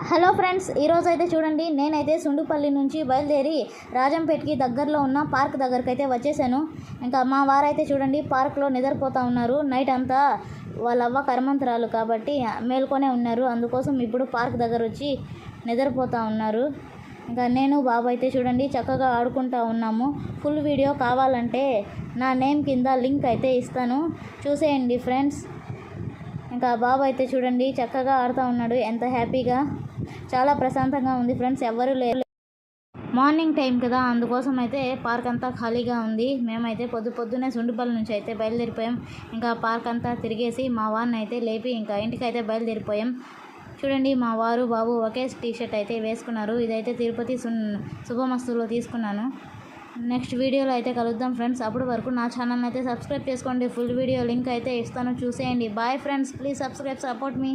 Hello friends, ఈరోజు అయితే చూడండి, నేనైతే సుండుపల్లి నుంచి బయలుదేరి రాజంపేటకి దగ్గరలో ఉన్న పార్క్ దగ్గరికి అయితే వచ్చేసాను. ఇంకా మా వారైతే చూడండి పార్క్లో నిద్రపోతూ ఉన్నారు. నైట్ అంతా వాళ్ళ అవ్వ కర్మంతరాలు కాబట్టి మేల్కొనే ఉన్నారు. అందుకోసం ఇప్పుడు పార్క్ దగ్గర వచ్చి నిద్రపోతూ ఉన్నారు. ఇంకా నేను బాబు అయితే చూడండి చక్కగా ఆడుకుంటూ ఉన్నాము. ఫుల్ వీడియో కావాలంటే నా నేమ్ కింద లింక్ అయితే ఇస్తాను, చూసేయండి ఫ్రెండ్స్. ఇంకా బాబు అయితే చూడండి చక్కగా ఆడుతూ ఉన్నాడు, ఎంత హ్యాపీగా, చాలా ప్రశాంతంగా ఉంది ఫ్రెండ్స్. ఎవ్వరూ లేరు, మార్నింగ్ టైం కదా, అందుకోసం అయితే పార్క్ అంతా ఖాళీగా ఉంది. మేమైతే పొద్దున్నే సుండుపల్లి నుంచి అయితే బయలుదేరిపోయాం. ఇంకా పార్క్ అంతా తిరిగేసి మా వారిని అయితే లేపి ఇంకా ఇంటికి అయితే బయలుదేరిపోయాం. చూడండి మా వారు బాబు ఒకే టీషర్ట్ అయితే వేసుకున్నారు. ఇదైతే తిరుపతి శుభమస్తులో తీసుకున్నాను. నెక్స్ట్ వీడియోలో అయితే కలుద్దాం ఫ్రెండ్స్. అప్పటి వరకు నా ఛానల్ అయితే సబ్స్క్రైబ్ చేసుకోండి. ఫుల్ వీడియో లింక్ అయితే ఇస్తాను, చూసేయండి. Bye friends, please subscribe, support me.